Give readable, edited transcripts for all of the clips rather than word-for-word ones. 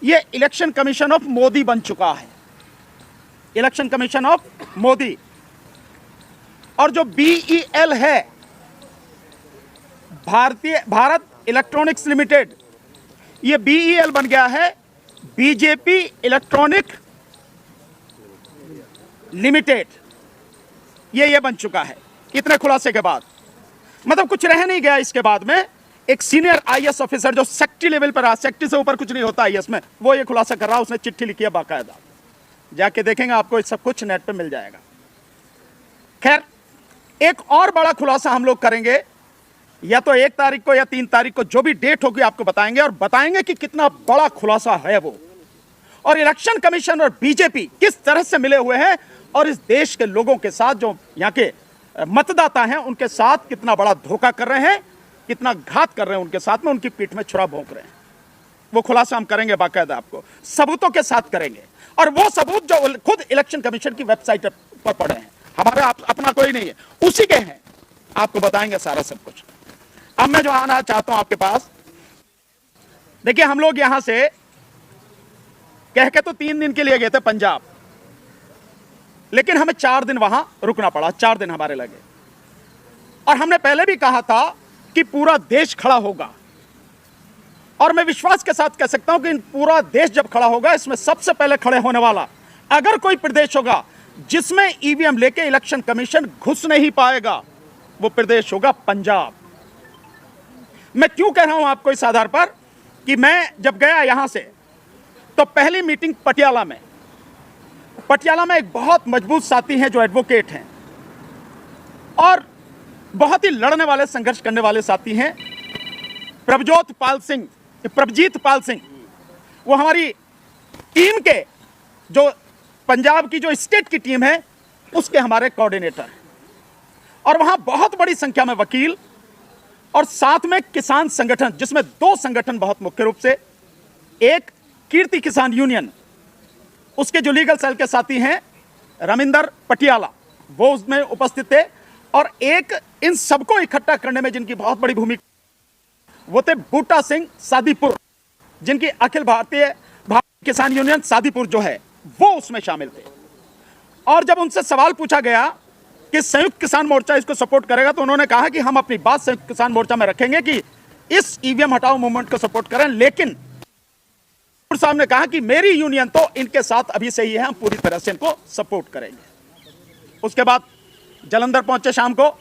ये election commission of Modi बन चुका है, इलेक्शन कमीशन ऑफ मोदी। और जो BEL है, भारत इलेक्ट्रॉनिक्स लिमिटेड, ये BEL बन गया है बीजेपी इलेक्ट्रॉनिक लिमिटेड। ये बन चुका है इतने खुलासे के बाद। मतलब कुछ रह नहीं गया इसके बाद में। एक सीनियर IAS ऑफिसर जो सेक्रेटरी लेवल पर, सेक्रेटरी से ऊपर कुछ नहीं होता IAS में, वो ये खुलासा कर रहा है। उसने चिट्ठी लिखी है बाकायदा, जाके देखेंगे आपको सब कुछ नेट पे मिल जाएगा। खैर, एक और बड़ा खुलासा हम लोग करेंगे, या तो 1 तारीख को या 3 तारीख को, जो भी डेट होगी आपको बताएंगे, और बताएंगे कि कितना बड़ा खुलासा है वो, और इलेक्शन कमीशन और बीजेपी किस तरह से मिले हुए हैं, और इस देश के लोगों के साथ, जो यहाँ के मतदाता हैं, उनके साथ कितना बड़ा धोखा कर रहे हैं, कितना घात कर रहे हैं उनके साथ में, उनकी पीठ में छुरा भोंक रहे हैं। वो खुलासा हम करेंगे बाकायदा, आपको सबूतों के साथ करेंगे। और वो सबूत जो खुद इलेक्शन कमीशन की वेबसाइट पर पड़े हैं, हमारा अपना कोई नहीं है, उसी के हैं, आपको बताएंगे सारा सब कुछ। अब मैं जो आना चाहता हूं आपके पास, देखिए हम लोग यहां से कह के तो 3 दिन के लिए गए थे पंजाब, लेकिन हमें 4 दिन वहां रुकना पड़ा, 4 दिन हमारे लगे। और हमने पहले भी कहा था कि पूरा देश खड़ा होगा, और मैं विश्वास के साथ कह सकता हूं कि पूरा देश जब खड़ा होगा, इसमें सबसे पहले खड़े होने वाला अगर कोई प्रदेश होगा जिसमें EVM लेके इलेक्शन कमीशन घुस नहीं पाएगा, वो प्रदेश होगा पंजाब। मैं क्यों कह रहा हूं आपको इस आधार पर कि मैं जब गया यहां से, तो पहली मीटिंग पटियाला में एक बहुत मजबूत साथी हैं जो एडवोकेट हैं, और बहुत ही लड़ने वाले, संघर्ष करने वाले साथी हैं, प्रभजीत पाल सिंह। वो हमारी टीम के, जो पंजाब की जो स्टेट की टीम है, उसके हमारे कोऑर्डिनेटर हैं। और वहां बहुत बड़ी संख्या में वकील, और साथ में किसान संगठन, जिसमें 2 संगठन बहुत मुख्य रूप से, एक कीर्ति किसान यूनियन, उसके जो लीगल सेल के साथी हैं रमिंदर पटियाला, वो उसमें उपस्थित थे, और एक इन सबको इकट्ठा करने में जिनकी बहुत बड़ी भूमिका, वो थे बूटा सिंह सादीपुर, जिनकी अखिल भारतीय किसान यूनियन सादीपुर जो है, वो उसमें शामिल थे। और जब उनसे सवाल पूछा गया कि संयुक्त किसान मोर्चा इसको सपोर्ट करेगा, तो उन्होंने कहा कि हम अपनी बात संयुक्त किसान मोर्चा में रखेंगे कि इस EVM हटाओ मूवमेंट को सपोर्ट करें, लेकिन साहब ने कहा कि मेरी यूनियन तो इनके साथ अभी से ही है, हम पूरी तरह से इनको सपोर्ट करेंगे। उसके बाद जालंधर पहुंचे शाम को,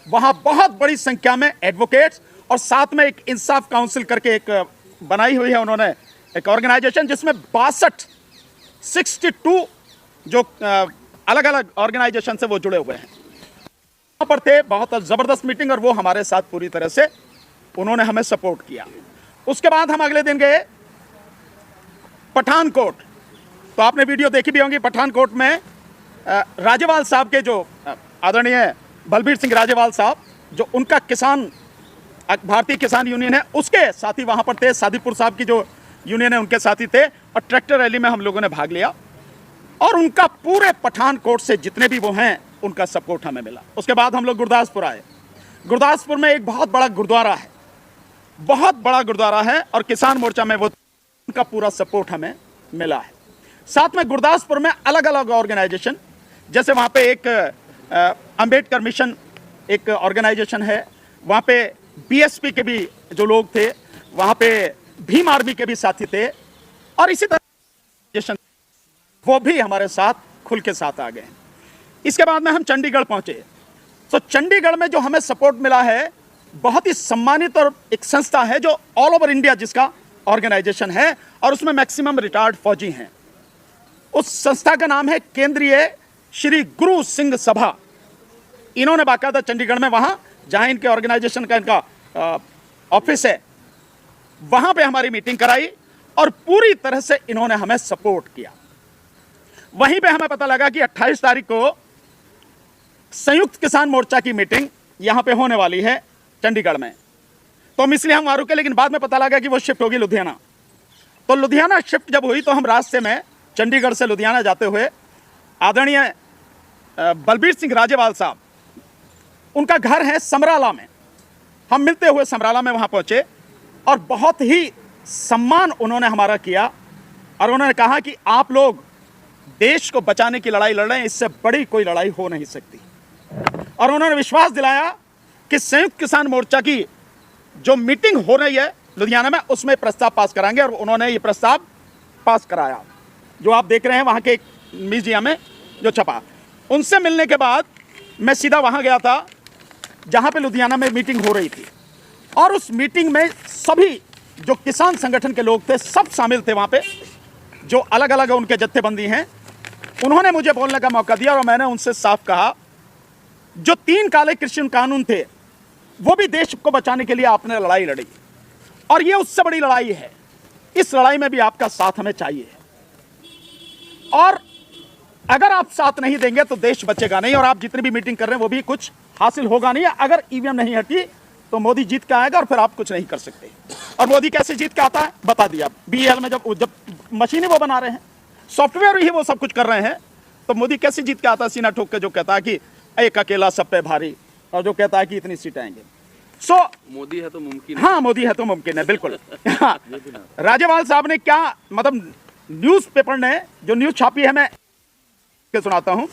वहां बहुत बड़ी संख्या में एडवोकेट्स, और साथ में एक इंसाफ काउंसिल करके एक बनाई हुई है उन्होंने, एक ऑर्गेनाइजेशन, जिसमें 62 जो अलग अलग ऑर्गेनाइजेशन से वो जुड़े हुए हैं, वहां पर थे। बहुत जबरदस्त मीटिंग, और वो हमारे साथ पूरी तरह से उन्होंने हमें सपोर्ट किया। उसके बाद हम अगले दिन गए पठानकोट। तो आपने वीडियो देखी भी होंगी, पठानकोट में राजेवाल साहब के, जो आदरणीय बलबीर सिंह राजेवाल साहब, जो उनका किसान, भारतीय किसान यूनियन है, उसके साथी वहां पर थे। सादीपुर साहब की जो यूनियन है, उनके साथी थे, और ट्रैक्टर रैली में हम लोगों ने भाग लिया, और उनका पूरे पठानकोट से जितने भी वो हैं, उनका सपोर्ट हमें मिला। उसके बाद हम लोग गुरदासपुर आए। गुरदासपुर में एक बहुत बड़ा गुरुद्वारा है, बहुत बड़ा गुरुद्वारा है, और किसान मोर्चा में वो, उनका पूरा सपोर्ट हमें मिला है। साथ में गुरदासपुर में अलग अलग ऑर्गेनाइजेशन, जैसे वहाँ पे एक अंबेडकर मिशन एक ऑर्गेनाइजेशन है, वहाँ पे BSP के भी जो लोग थे, वहाँ पे भीम आर्मी के भी साथी थे, और इसी तरह वो भी हमारे साथ खुल के साथ आ गए। इसके बाद में हम चंडीगढ़ पहुँचे। तो चंडीगढ़ में जो हमें सपोर्ट मिला है, बहुत ही सम्मानित और एक संस्था है जो ऑल ओवर इंडिया जिसका ऑर्गेनाइजेशन है, और उसमें मैक्सिमम रिटायर्ड फौजी हैं। उस संस्था का नाम है केंद्रीय श्री गुरु सिंह सभा। इन्होंने बाकायदा चंडीगढ़ में, वहां जहां इनके ऑर्गेनाइजेशन का इनका ऑफिस है, वहां पे हमारी मीटिंग कराई, और पूरी तरह से इन्होंने हमें सपोर्ट किया। वहीं पे हमें पता लगा कि 28 तारीख को संयुक्त किसान मोर्चा की मीटिंग यहां पे होने वाली है चंडीगढ़ में। तो इसलिए हम वहां रुके, लेकिन बाद में पता लगा कि वो शिफ्ट होगी लुधियाना। तो लुधियाना शिफ्ट जब हुई, तो हम रास्ते में चंडीगढ़ से लुधियाना जाते हुए आदरणीय बलबीर सिंह राजेवाल साहब, उनका घर है समराला में, हम मिलते हुए समराला में वहां पहुंचे, और बहुत ही सम्मान उन्होंने हमारा किया, और उन्होंने कहा कि आप लोग देश को बचाने की लड़ाई लड़ रहे हैं, इससे बड़ी कोई लड़ाई हो नहीं सकती। और उन्होंने विश्वास दिलाया कि संयुक्त किसान मोर्चा की जो मीटिंग हो रही है लुधियाना में, उसमें प्रस्ताव पास कराएंगे। और उन्होंने ये प्रस्ताव पास कराया, जो आप देख रहे हैं वहाँ के म्यूजियम में जो छपा। उनसे मिलने के बाद मैं सीधा वहाँ गया था जहाँ पे लुधियाना में मीटिंग हो रही थी, और उस मीटिंग में सभी जो किसान संगठन के लोग थे सब शामिल थे वहाँ पे, जो अलग अलग उनके जत्थेबंदी हैं। उन्होंने मुझे बोलने का मौका दिया और मैंने उनसे साफ कहा, जो 3 काले कृषि कानून थे वो भी देश को बचाने के लिए आपने लड़ाई लड़ी, और ये उससे बड़ी लड़ाई है। इस लड़ाई में भी आपका साथ हमें चाहिए, और अगर आप साथ नहीं देंगे तो देश बचेगा नहीं, और आप जितनी भी मीटिंग कर रहे हैं वो भी कुछ हासिल होगा नहीं। अगर ईवीएम नहीं हटी तो मोदी जीत के आएगा और फिर आप कुछ नहीं कर सकते। और मोदी कैसे जीत के आता है बता दिया। बीएल में जब मशीनें वो बना रहे हैं, सॉफ्टवेयर ही वो सब कुछ कर रहे हैं, तो मोदी कैसे जीत के आता है सीना ठोक के, जो कहता है कि एक अकेला सब पे भारी, और जो कहता है कि इतनी सीटें आएंगे। मोदी है तो मुमकिन है। हाँ, मोदी है तो मुमकिन है, बिल्कुल। हाँ, राज्यपाल साहब ने क्या मतलब, न्यूज़पेपर ने जो न्यूज़ छापी है मैं के सुनाता हूं।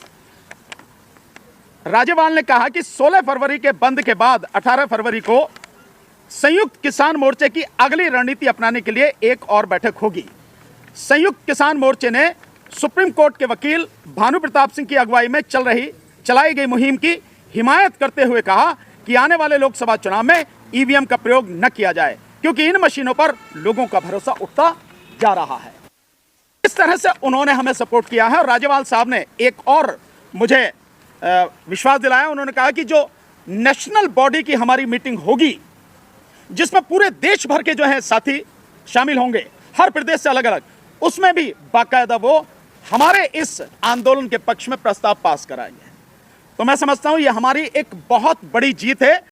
राज्यपाल ने कहा कि 16 फरवरी के बंद के बाद 18 फरवरी को संयुक्त किसान मोर्चे की अगली रणनीति अपनाने के लिए एक और बैठक होगी। संयुक्त किसान मोर्चे ने सुप्रीम कोर्ट के वकील भानु प्रताप सिंह की अगुवाई में चलाई गई मुहिम की हिमायत करते हुए कहा कि आने वाले लोकसभा चुनाव में ईवीएम का प्रयोग न किया जाए, क्योंकि इन मशीनों पर लोगों का भरोसा उठता जा रहा है। इस तरह से उन्होंने हमें सपोर्ट किया है। और राज्यपाल साहब ने एक और मुझे विश्वास दिलाया। उन्होंने कहा कि जो नेशनल बॉडी की हमारी मीटिंग होगी, जिसमें पूरे देश भर के जो है साथी शामिल होंगे, हर प्रदेश से अलग अलग, उसमें भी बाकायदा वो हमारे इस आंदोलन के पक्ष में प्रस्ताव पास कराएंगे। तो मैं समझता हूं ये हमारी एक बहुत बड़ी जीत है।